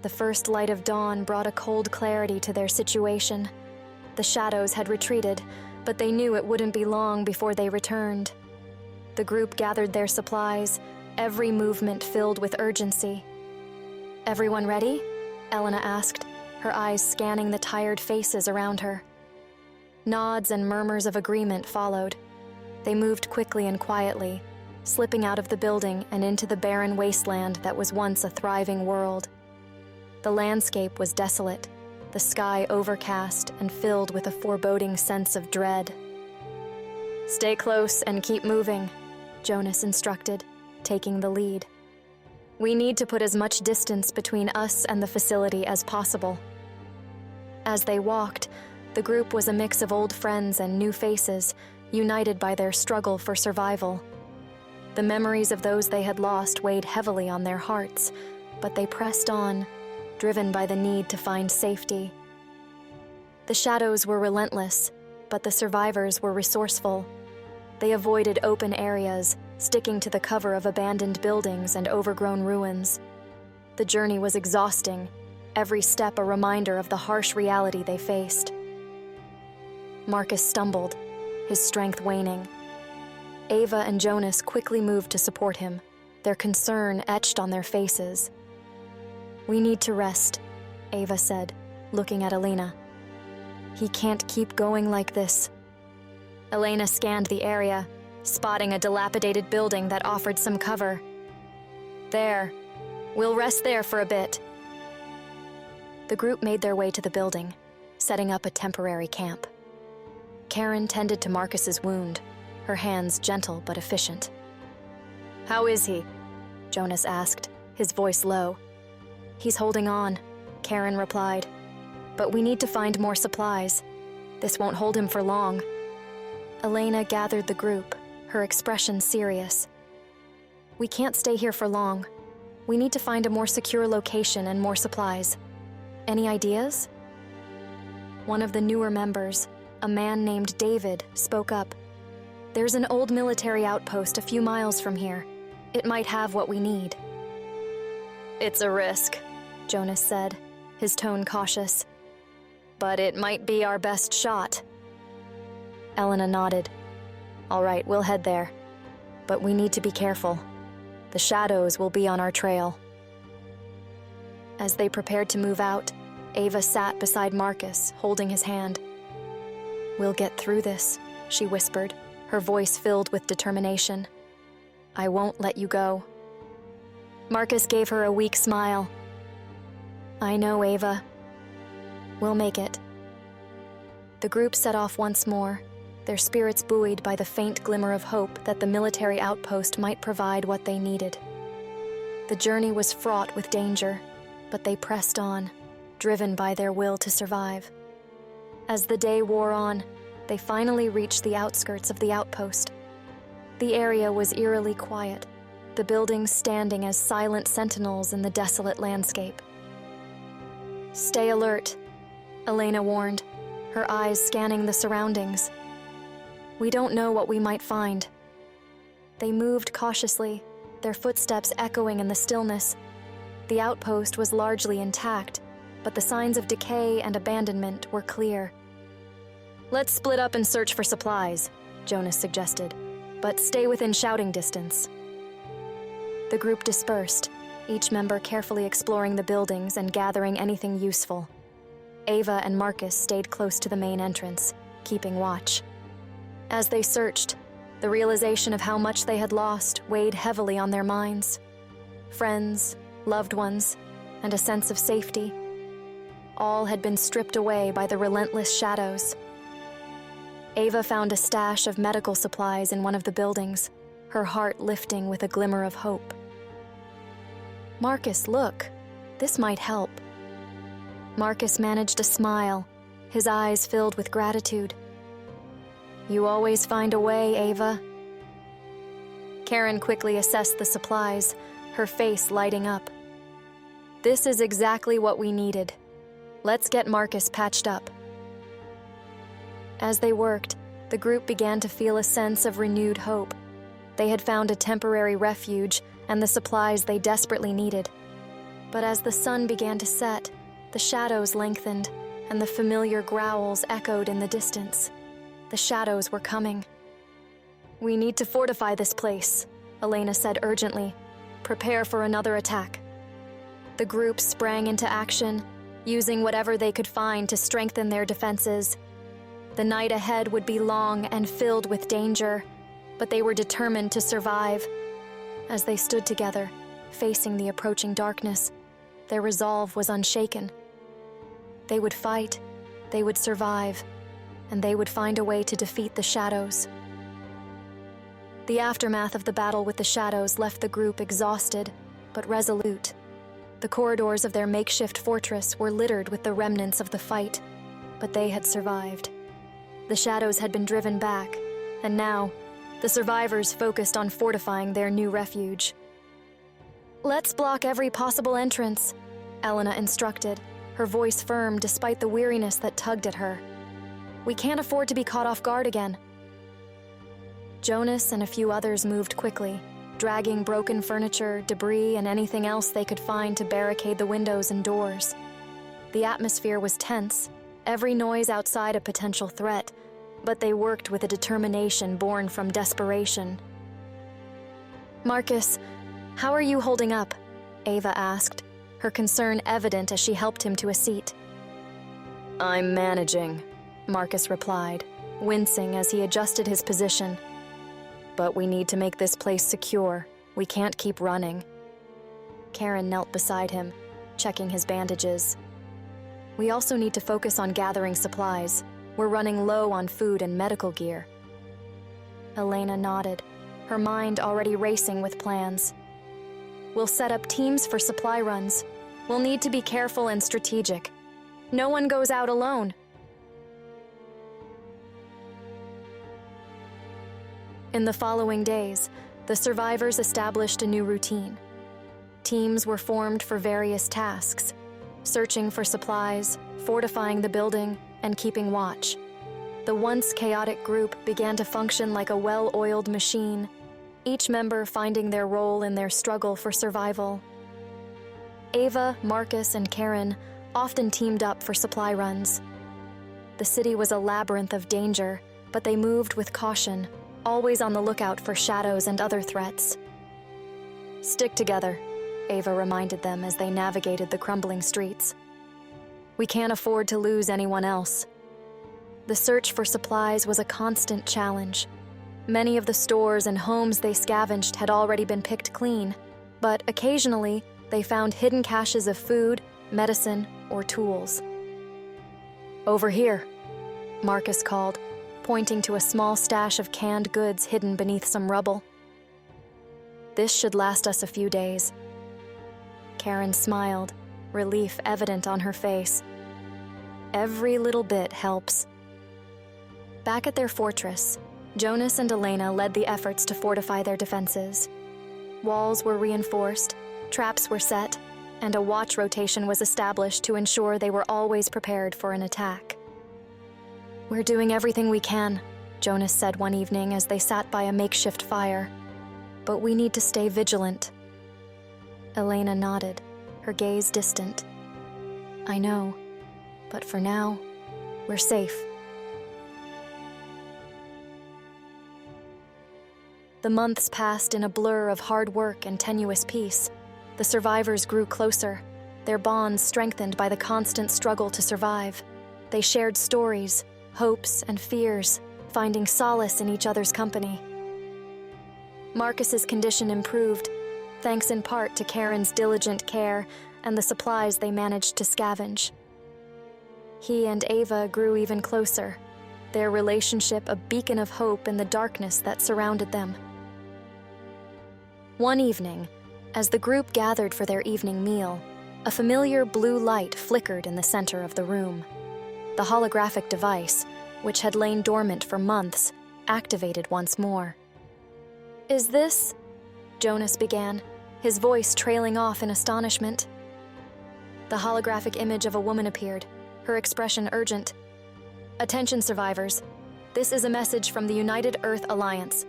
The first light of dawn brought a cold clarity to their situation. The shadows had retreated, but they knew it wouldn't be long before they returned. The group gathered their supplies, every movement filled with urgency. "Everyone ready?" Elena asked, her eyes scanning the tired faces around her. Nods and murmurs of agreement followed. They moved quickly and quietly, slipping out of the building and into the barren wasteland that was once a thriving world. The landscape was desolate, the sky overcast and filled with a foreboding sense of dread. "Stay close and keep moving," Jonas instructed, taking the lead. "We need to put as much distance between us and the facility as possible." As they walked, the group was a mix of old friends and new faces, united by their struggle for survival. The memories of those they had lost weighed heavily on their hearts, but they pressed on, driven by the need to find safety. The shadows were relentless, but the survivors were resourceful. They avoided open areas, sticking to the cover of abandoned buildings and overgrown ruins. The journey was exhausting, every step a reminder of the harsh reality they faced. Marcus stumbled, his strength waning. Ava and Jonas quickly moved to support him, their concern etched on their faces. "We need to rest," Ava said, looking at Elena. "He can't keep going like this." Elena scanned the area, spotting a dilapidated building that offered some cover. "There. We'll rest there for a bit." The group made their way to the building, setting up a temporary camp. Karen tended to Marcus's wound, her hands gentle but efficient. "How is he?" Jonas asked, his voice low. "He's holding on," Karen replied. "But we need to find more supplies. This won't hold him for long." Elena gathered the group, her expression serious. "We can't stay here for long. We need to find a more secure location and more supplies. Any ideas?" One of the newer members, a man named David, spoke up. "There's an old military outpost a few miles from here. It might have what we need." "It's a risk," Jonas said, his tone cautious. "But it might be our best shot." Elena nodded. "All right, we'll head there. But we need to be careful. The shadows will be on our trail." As they prepared to move out, Ava sat beside Marcus, holding his hand. "We'll get through this," she whispered, her voice filled with determination. "I won't let you go." Marcus gave her a weak smile. "I know, Ava. We'll make it." The group set off once more, their spirits buoyed by the faint glimmer of hope that the military outpost might provide what they needed. The journey was fraught with danger, but they pressed on, driven by their will to survive. As the day wore on, they finally reached the outskirts of the outpost. The area was eerily quiet, the buildings standing as silent sentinels in the desolate landscape. "Stay alert," Elena warned, her eyes scanning the surroundings. "We don't know what we might find." They moved cautiously, their footsteps echoing in the stillness. The outpost was largely intact, but the signs of decay and abandonment were clear. "Let's split up and search for supplies," Jonas suggested, "but stay within shouting distance." The group dispersed, each member carefully exploring the buildings and gathering anything useful. Ava and Marcus stayed close to the main entrance, keeping watch. As they searched, the realization of how much they had lost weighed heavily on their minds. Friends, loved ones, and a sense of safety. All had been stripped away by the relentless shadows. Ava found a stash of medical supplies in one of the buildings, her heart lifting with a glimmer of hope. "Marcus, look. This might help." Marcus managed a smile, his eyes filled with gratitude. "You always find a way, Ava." Karen quickly assessed the supplies, her face lighting up. "This is exactly what we needed. Let's get Marcus patched up." As they worked, the group began to feel a sense of renewed hope. They had found a temporary refuge and the supplies they desperately needed. But as the sun began to set, the shadows lengthened, and the familiar growls echoed in the distance. The shadows were coming. "We need to fortify this place," Elena said urgently. "Prepare for another attack." The group sprang into action, using whatever they could find to strengthen their defenses. The night ahead would be long and filled with danger, but they were determined to survive. As they stood together, facing the approaching darkness, their resolve was unshaken. They would fight, they would survive, and they would find a way to defeat the shadows. The aftermath of the battle with the shadows left the group exhausted, but resolute. The corridors of their makeshift fortress were littered with the remnants of the fight, but they had survived. The shadows had been driven back, and now, the survivors focused on fortifying their new refuge. "Let's block every possible entrance," Elena instructed, her voice firm despite the weariness that tugged at her. "We can't afford to be caught off guard again." Jonas and a few others moved quickly, dragging broken furniture, debris, and anything else they could find to barricade the windows and doors. The atmosphere was tense, every noise outside a potential threat, but they worked with a determination born from desperation. "Marcus, how are you holding up?" Ava asked, her concern evident as she helped him to a seat. "I'm managing," Marcus replied, wincing as he adjusted his position. "But we need to make this place secure. We can't keep running." Karen knelt beside him, checking his bandages. "We also need to focus on gathering supplies. We're running low on food and medical gear." Elena nodded, her mind already racing with plans. "We'll set up teams for supply runs. We'll need to be careful and strategic. No one goes out alone." In the following days, the survivors established a new routine. Teams were formed for various tasks, searching for supplies, fortifying the building, and keeping watch. The once chaotic group began to function like a well-oiled machine, each member finding their role in their struggle for survival. Ava, Marcus, and Karen often teamed up for supply runs. The city was a labyrinth of danger, but they moved with caution, always on the lookout for shadows and other threats. "Stick together," Ava reminded them as they navigated the crumbling streets. "We can't afford to lose anyone else." The search for supplies was a constant challenge. Many of the stores and homes they scavenged had already been picked clean, but occasionally they found hidden caches of food, medicine, or tools. "Over here," Marcus called, pointing to a small stash of canned goods hidden beneath some rubble. "This should last us a few days." Karen smiled, relief evident on her face. "Every little bit helps." Back at their fortress, Jonas and Elena led the efforts to fortify their defenses. Walls were reinforced, traps were set, and a watch rotation was established to ensure they were always prepared for an attack. "We're doing everything we can," Jonas said one evening as they sat by a makeshift fire. "But we need to stay vigilant." Elena nodded, her gaze distant. "I know, but for now, we're safe." The months passed in a blur of hard work and tenuous peace. The survivors grew closer, their bonds strengthened by the constant struggle to survive. They shared stories, hopes, and fears, finding solace in each other's company. Marcus's condition improved, thanks in part to Karen's diligent care and the supplies they managed to scavenge. He and Ava grew even closer, their relationship a beacon of hope in the darkness that surrounded them. One evening, as the group gathered for their evening meal, a familiar blue light flickered in the center of the room. The holographic device, which had lain dormant for months, activated once more. "Is this?" Jonas began, his voice trailing off in astonishment. The holographic image of a woman appeared, her expression urgent. "Attention survivors, this is a message from the United Earth Alliance.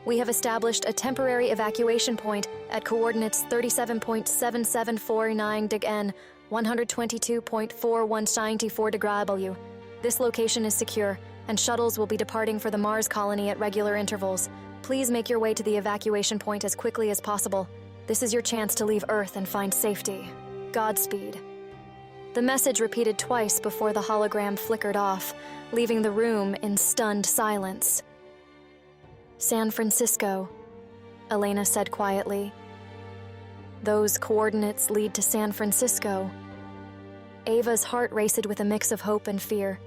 We have established a temporary evacuation point at coordinates 37.7749 dig N, 122.4194 degrees W. This location is secure, and shuttles will be departing for the Mars colony at regular intervals. Please make your way to the evacuation point as quickly as possible. This is your chance to leave Earth and find safety. Godspeed. The message repeated twice before the hologram flickered off, leaving the room in stunned silence. San Francisco, Elena said quietly. Those coordinates lead to San Francisco. Ava's heart raced with a mix of hope and fear.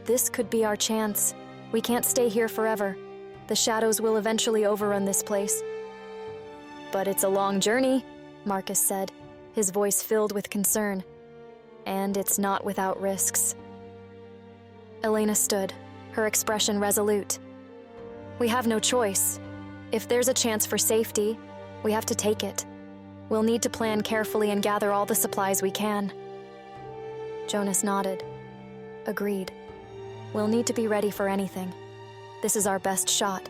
This could be our chance. We can't stay here forever. The shadows will eventually overrun this place. But it's a long journey, Marcus said, his voice filled with concern. And it's not without risks. Elena stood, her expression resolute. We have no choice. If there's a chance for safety, we have to take it. We'll need to plan carefully and gather all the supplies we can. Jonas nodded. Agreed. We'll need to be ready for anything. This is our best shot.